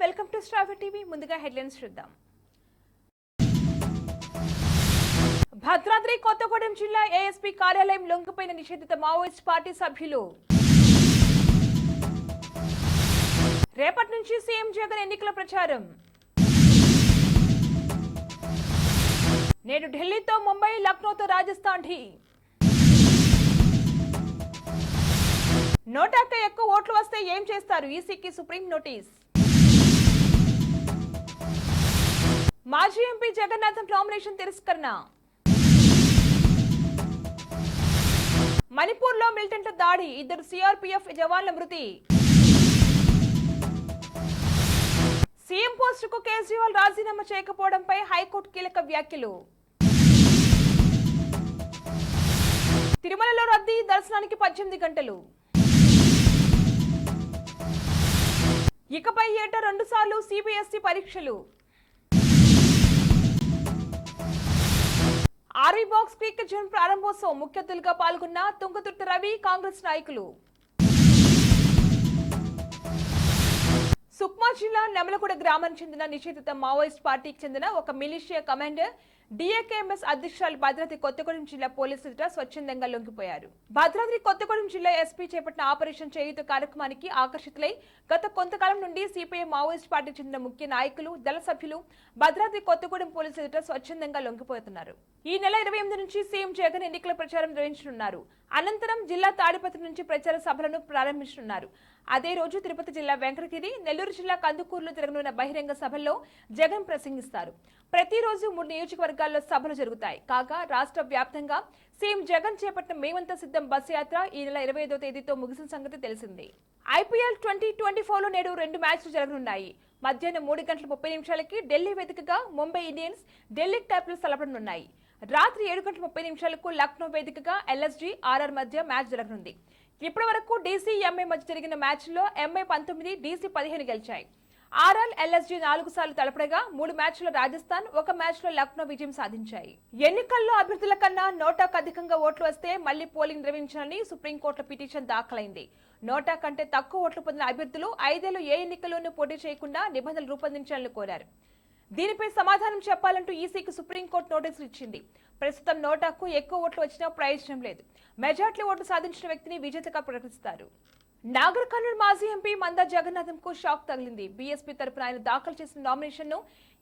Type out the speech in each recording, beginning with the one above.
Welcome to star TV. ముందుగా headlines చూద్దాం. భద్రాద్రి కొత్తగూడెం జిల్లా ఏఎస్పీ కార్యాలయం లొంగిపోయిన నిషేధిత మావోయిస్ట్ పార్టీ సభ్యులు. రేపటి నుంచి సీఎం జగన్ ఎన్నికల ప్రచారం. నేడు ఢిల్లీతో ముంబై, లక్నోతో రాజస్థాన్ ఢీ. నోటాకు ఎక్కువ ఓట్లు వస్తే ఏం చేస్తారు? ఈసీకి సుప్రీం నోటీస్. మాజీ ఎంపీ జగన్నాథం నామినేషన్ తిరస్కరణ. మణిపూర్లో మిలిటెంట్ల దాడి, 2 సిఆర్పీఎఫ్ జవాన్ల మృతి. సీఎం పోస్టుకు కేజ్రీవాల్ రాజీనామా చేయకపోవడంపై హైకోర్టు కీలక వ్యాఖ్యలు. తిరుమలలో రద్దీ, దర్శనానికి 18 గంటలు. ఇకపై ఏటా 2 సార్లు సిబిఎస్ఈ పరీక్షలు. ఆర్వీ బాక్స్ క్రికెట్ జోన్ ప్రారంభోత్సవం ముఖ్య అతిథులుగా పాల్గొన్న తుంగతుర్తి రవి, కాంగ్రెస్ నాయకులు. సుక్మా జిల్లా నెమలగూడ గ్రామానికి చెందిన నిషేధిత మావోయిస్ట్ పార్టీకి చెందిన ఒక మిలిషియా కమాండర్ డిఏకేఎంఎస్ అధ్యక్షురాలు భద్రాద్రి కొత్తగూడెం జిల్లా పోలీసులు స్వచ్ఛందంగా లొంగిపోయారు. భద్రాద్రి కొత్తగూడెం జిల్లా ఎస్పీ చేపట్టిన ఆపరేషన్ చేయూత కార్యక్రమానికి ఆకర్షితులై గత కొంతకాలం నుండి సిపిఐ మావోయిస్ట్ పార్టీకి చెందిన ముఖ్య నాయకులు, దళ సభ్యులు భద్రాద్రి కొత్తగూడెం పోలీసులు స్వచ్ఛందంగా లొంగిపోతున్నారు. ఈ నెల 28 నుంచి సీఎం జగన్ ఎన్నికల ప్రచారం నిర్వహించనున్నారు. అనంతరం జిల్లా తాడిపత్రి నుంచి ప్రచార సభలను ప్రారంభించనున్నారు. అదే రోజు తిరుపతి జిల్లా వెంకటగిరి, నెల్లూరు జిల్లా కందుకూరులో జరగనున్న బహిరంగ సభల్లో జగన్ ప్రసంగిస్తారు. ప్రతిరోజు 3 నియోజకవర్గాల్లో సభలు జరుగుతాయి. కాగా రాష్ట్ర వ్యాప్తంగా సీఎం జగన్ చేపట్టిన మేమంతా సిద్ధం బస్ యాత్ర ఈ నెల 25వ తేదీతో ముగిసిన సంగతి తెలిసిందే. ఐపీఎల్ 2024లో నేడు 2 మ్యాచ్లు జరగనున్నాయి. మధ్యాహ్నం 3:30 ఢిల్లీ వేదికగా ముంబై ఇండియన్స్ ఢిల్లీ క్యాపిటల్స్ తలపడనున్నాయి. రాత్రి 7:30 లక్నో వేదికగా ఎల్ఎస్జీ ఆర్ఆర్ మధ్య మ్యాచ్ జరగనుంది. ఇప్పటి వరకు డీసీ ఎంఐ మధ్య జరిగిన మ్యాచ్లో ఎంఐ 19, డీసీ 15 గెలిచాయి. ఆర్ఆర్, ఎల్ఎస్జీ 4 సార్లు తలపడగా 3 మ్యాచ్లో రాజస్థాన్, 1 మ్యాచ్లో లక్నో విజయం సాధించాయి. ఎన్నికల్లో అభ్యర్థుల కన్నా నోటాకు అధికంగా ఓట్లు వస్తే మళ్లీ పోలింగ్ నిర్వహించాలని సుప్రీంకోర్టులో పిటిషన్ దాఖలైంది. నోటా కంటే తక్కువ ఓట్లు పొందిన అభ్యర్థులు 5 ఏళ్లు ఏ ఎన్నికల్లోనూ పోటీ చేయకుండా నిబంధనలు రూపొందించాలని కోరారు. దీనిపై సమాధానం చెప్పాలంటూ ఈసీకి సుప్రీంకోర్టు నోటీసులు ఇచ్చింది. ప్రస్తుతం నోటాకు ఎక్కువ ఓట్లు వచ్చినా ప్రయోజనం లేదు. మెజార్టీ ఓట్లు సాధించిన వ్యక్తిని విజేతగా ప్రకటిస్తారు. నాగర్ కర్నూలు మాజీ ఎంపీ మందా జగన్నాథంకు షాక్ తగిలింది. బీఎస్పీ తరపున ఆయన దాఖలు చేసిన నామినేషన్ను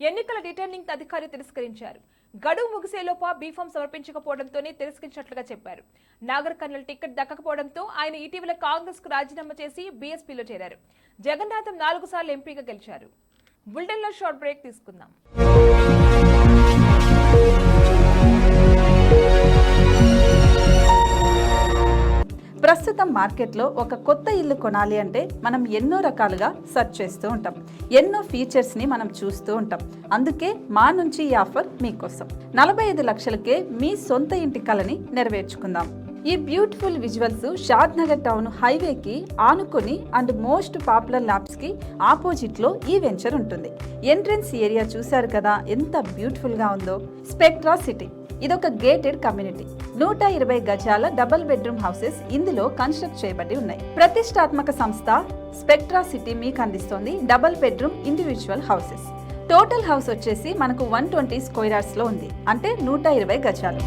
ఎన్నికల రిటర్నింగ్ అధికారి తిరస్కరించారు. గడువు ముగిసేలోపా బీఫామ్ సమర్పించకపోవడంతోనే తిరస్కరించినట్లుగా చెప్పారు. నాగర్ కర్నూలు టికెట్ దక్కకపోవడంతో ఆయన ఇటీవల కాంగ్రెస్ కు రాజీనామా చేసి బీఎస్పీలో చేరారు. జగన్నాథం 4 సార్లు ఎంపీగా గెలిచారు. బులెటిన్ లో షార్ట్ బ్రేక్ తీసుకుందాం. ప్రస్తుతం మార్కెట్లో ఒక కొత్త ఇల్లు కొనాలి అంటే మనం ఎన్నో రకాలుగా సెర్చ్ చేస్తూ ఉంటాం. ఎన్నో ఫీచర్స్ని మనం చూస్తూ ఉంటాం. అందుకే మా నుంచి ఈ ఆఫర్ మీకోసం. 45 లక్షలకే మీ సొంత ఇంటి కలని నెరవేర్చుకుందాం. ఈ బ్యూటిఫుల్ విజువల్స్ షాద్ నగర్ టౌన్ హైవేకి ఆనుకొని అండ్ మోస్ట్ పాపులర్ ల్యాబ్స్ కి ఆపోజిట్ లో ఈ వెంచర్ ఉంటుంది. ఎంట్రన్స్ ఏరియా చూశారు కదా ఎంత బ్యూటిఫుల్ గా ఉందో. స్పెక్ట్రా సిటీ ఇదొక గేటెడ్ కమ్యూనిటీ. 120 గజాల డబుల్ బెడ్రూమ్ హౌసెస్ ఇందులో కన్స్ట్రక్ట్ చేయబడి ఉన్నాయి. ప్రతిష్టాత్మక సంస్థ స్పెక్ట్రా సిటీ మీకు అందిస్తోంది double bedroom individual houses. Total house వచ్చేసి మనకు 120 స్క్వేర్ యార్డ్స్ లో ఉంది, అంటే 120 గజాలు.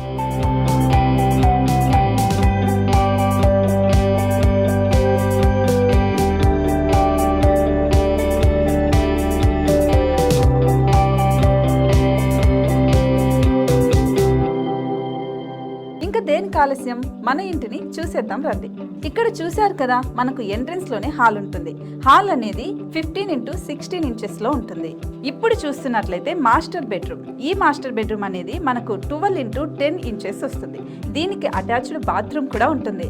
దేనికి ఆలస్యం, మన ఇంటిని చూసేద్దాం రండి. ఇక్కడ చూశారు కదా, మనకు ఎంట్రన్స్ లోనే హాల్ ఉంటుంది. హాల్ అనేది 15x16 ఇంచెస్ లో ఉంటుంది. ఇప్పుడు చూస్తున్నట్లయితే మాస్టర్ బెడ్రూమ్. ఈ మాస్టర్ బెడ్రూమ్ అనేది మనకు 12x10 ఇంచెస్ వస్తుంది. దీనికి అటాచ్డ్ బాత్రూమ్ కూడా ఉంటుంది.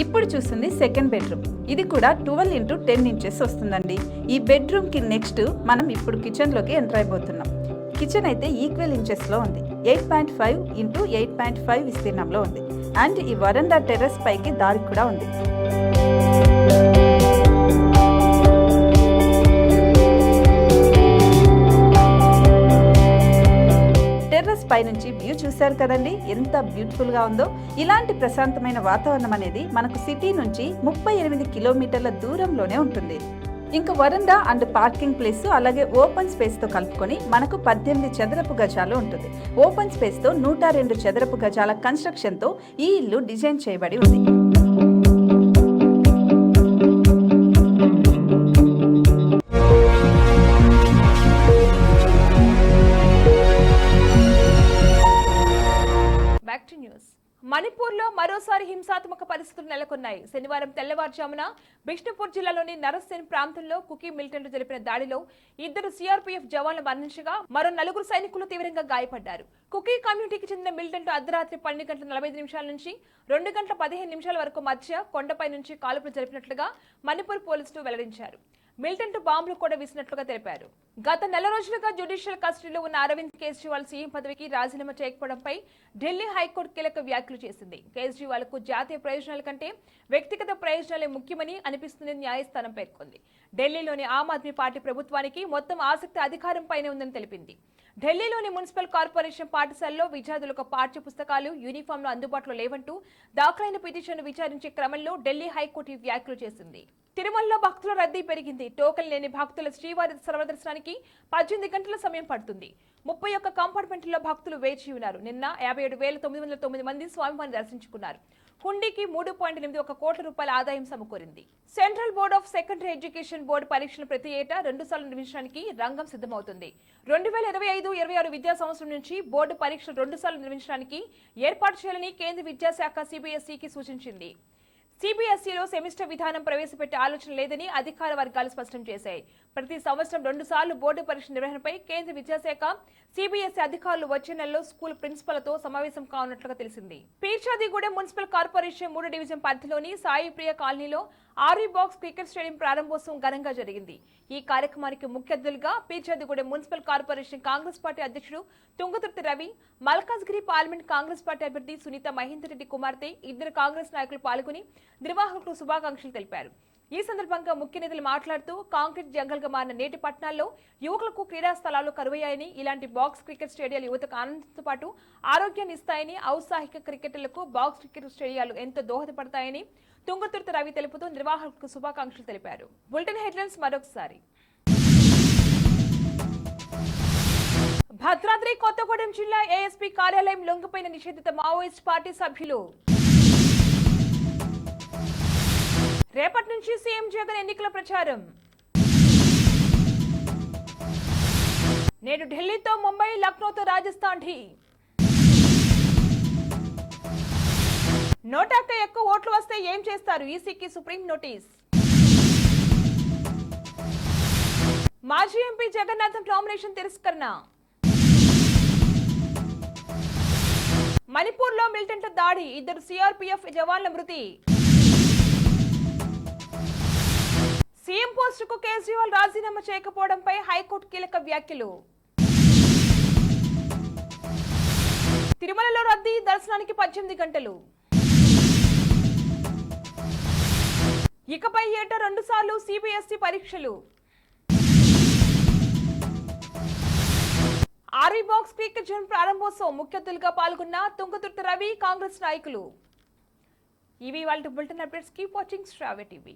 ఇప్పుడు చూస్తుంది సెకండ్ బెడ్రూమ్. ఇది కూడా 12x10 ఇంచెస్ వస్తుందండి. ఈ బెడ్రూమ్ కి నెక్స్ట్ మనం ఇప్పుడు కిచెన్ లోకి ఎంటర్ అయిపోతున్నాం. కిచెన్ అయితే ఈక్వల్ ఇంచెస్ లో ఉంది. 8.5 x 8.5 విస్తీర్ణంలో ఉంది. అండ్ ఈ వరండా టెర్రస్ పైకి దారి కూడా ఉంది. టెర్రస్ పై నుంచి వ్యూ చూశారు కదండి, ఎంత బ్యూటిఫుల్ గా ఉందో. ఇలాంటి ప్రశాంతమైన వాతావరణం అనేది మనకు సిటీ నుంచి 38 కిలోమీటర్ల దూరంలోనే ఉంటుంది. ఇంకా వరండా అండ్ పార్కింగ్ ప్లేస్ అలాగే ఓపెన్ స్పేస్తో కలుపుకొని మనకు 18 చదరపు గజాలు ఉంటుంది. ఓపెన్ స్పేస్తో 102 చదరపు గజాల కన్స్ట్రక్షన్తో ఈ ఇల్లు డిజైన్ చేయబడి ఉంది. మణిపూర్లో మరోసారి హింసాత్మక పరిస్థితులు నెలకొన్నాయి. శనివారం తెల్లవారుజామున బిష్ణుపూర్ జిల్లాలోని నరసేన్ ప్రాంతంలో కుకీ మిలిటెంట్లు జరిపిన దాడిలో 2 సిఆర్పీఎఫ్ జవాన్లు మరణించగా మరో 4 సైనికులు తీవ్రంగా గాయపడ్డారు. కుకీ కమ్యూనిటీకి చెందిన మిలిటెంట్లు అర్ధరాత్రి 12 గంటల 45 నిమిషాల నుంచి 2 గంటల 15 నిమిషాల వరకు మధ్య కొండపై నుంచి కాల్పులు జరిపినట్లుగా మణిపూర్ పోలీసులు వెల్లడించారు. మిలిటెంట్ బాంబులు కూడా వేసినట్లుగా తెలిపారు. గత నెల రోజులుగా జ్యుడిషియల్ కస్టడీలో ఉన్న అరవింద్ కేజ్రీవాల్ సీఎం పదవికి రాజీనామా చేయకపోవడంపై ఢిల్లీ హైకోర్టు కీలక వ్యాఖ్యలు చేసింది. కేజ్రీవాల్ కు జాతీయ ప్రయోజనాల కంటే వ్యక్తిగత ప్రయోజనాలే ముఖ్యమని అనిపిస్తుందని న్యాయస్థానం పేర్కొంది. ఢిల్లీలోని ఆమ్ ఆద్మీ పార్టీ ప్రభుత్వానికి మొత్తం ఆసక్తి అధికారంపైనే ఉందని తెలిపింది. ఢిల్లీలోని మున్సిపల్ కార్పొరేషన్ పాఠశాలలో విద్యార్థులకు పాఠ్య పుస్తకాలు, యూనిఫామ్లు అందుబాటులో లేవంటూ దాఖలైన పిటిషన్ను విచారించే క్రమంలో ఢిల్లీ హైకోర్టు వ్యాఖ్యలు చేసింది. తిరుమలలో భక్తుల రద్దీ పెరిగింది. టోకెన్ లేని భక్తుల శ్రీవారి సర్వదర్శనానికి 18 గంటల సమయం పడుతుంది. 31 కంపార్ట్మెంట్లలో భక్తులు వేచి ఉన్నారు. నిన్న 57,909 మంది స్వామివారిని దర్శించుకున్నారు. హుండీకి 3.81 కోట్ల రూపాయల ఆదాయం సమకూరింది. Central board of secondary education board పరీక్షలు ప్రతి ఏటా 2 సార్లు నిర్వహించడానికి రంగం సిద్ధమవుతుంది. 2025-26 విద్యా సంవత్సరం నుంచి బోర్డు పరీక్షలు 2 సార్లు నిర్వహించడానికి ఏర్పాటు చేయాలని కేంద్ర విద్యాశాఖ సిబిఎస్ఈకి సూచించింది. సిబిఎస్ఈలో సెమిస్టర్ విధానం ప్రవేశపెట్టే ఆలోచన లేదని అధికార వర్గాలు స్పష్టం చేశాయి. ప్రతి సంవత్సరం 2 సార్లు బోర్డు పరీక్ష నిర్వహణపై కేంద్ర విద్యాశాఖ, సిబిఎస్ఈ అధికారులు వచ్చే నెలలో స్కూల్ ప్రిన్సిపల్తో సమావేశం కానున్నట్లుగా తెలిసింది. పీర్చాదిగూడెం మున్సిపల్ కార్పొరేషన్ 3 డివిజన్ పరిధిలోని సాయిప్రియ కాలనీలో ఆర్వీ బాక్స్ క్రికెట్ స్టేడియం ప్రారంభోత్సవం ఘనంగా జరిగింది. ఈ కార్యక్రమానికి ముఖ్య అతిథులుగా పీర్చాదిగూడెం మున్సిపల్ కార్పొరేషన్ కాంగ్రెస్ పార్టీ అధ్యక్షుడు తుంగతుర్తి రవి, మల్కాజ్గిరి పార్లమెంట్ కాంగ్రెస్ పార్టీ అభ్యర్థి సునీత మహేందర్ రెడ్డి కుమార్తె 2 కాంగ్రెస్ నాయకులు పాల్గొని నిర్వాహకులకు శుభాకాంక్షలు తెలిపారు. ఈ సందర్భంగా ముఖ్య నేతలు మాట్లాడుతూ కాంక్రీట్ జంగల్ గా మారిన నేటి పట్టణాల్లో యువకులకు క్రీడా స్థలాలు కరువయ్యాయని, ఇలాంటి బాక్స్ క్రికెట్ స్టేడియాలు యువతకు ఆనందంతో పాటు ఆరోగ్యాన్ని ఇస్తాయని, ఔత్సాహిక క్రికెటర్లకు బాక్స్ క్రికెట్ స్టేడియాలు ఎంతో దోహదపడతాయని తుంగతుర్తి రవి తెలుపుతూ నిర్వాహకులకు శుభాకాంక్షలు తెలిపారు. బులెటిన్ హెడ్లైన్స్ మరొకసారి. భద్రాద్రి కొత్తగూడెం జిల్లా ఏఎస్పీ కార్యాలయం లొంగిపోయిన నిషేధిత మావోయిస్ట్ పార్టీ సభ్యులు. రేపటి నుంచి సీఎం జగన్ ఎన్నికల ప్రచారం. నేడు ఢిల్లీతో ముంబై, లక్నోతో రాజస్థాన్ ఢీ. 100 ఎక్కువ ఓట్లు వస్తే ఏం చేస్తారు? ఈసీకి సుప్రీం నోటీస్. మాజీ ఎంపీ జగన్నాథం నామినేషన్ తిరస్కరణ. మణిపూర్లో మిలిటెంట్ల దాడి, 2 సిఆర్పీఎఫ్ జవాన్ల మృతి. సీఎం పోస్టుకు కేజ్రీవాల్ రాజీనామా చేయకపోవడంపై హైకోర్టు కీలక వ్యాఖ్యలు. తిరుమలలో రద్దీ, దర్శనానికి 18 గంటలు. ఇకపై ఏటా 2 సార్లు సిబిఎస్ఈ పరీక్షలు. ఆర్వీ బాక్స్ క్రికెట్ జోన్ ప్రారంభోత్సవం ముఖ్య అతిథులుగా పాల్గొన్న తుంగతుర్తి రవి, కాంగ్రెస్ నాయకులు. ఇవి వాళ్ళ బులెటిన్ అప్డేట్స్. కీప్ వాచింగ్ శ్రావ్య టీవీ.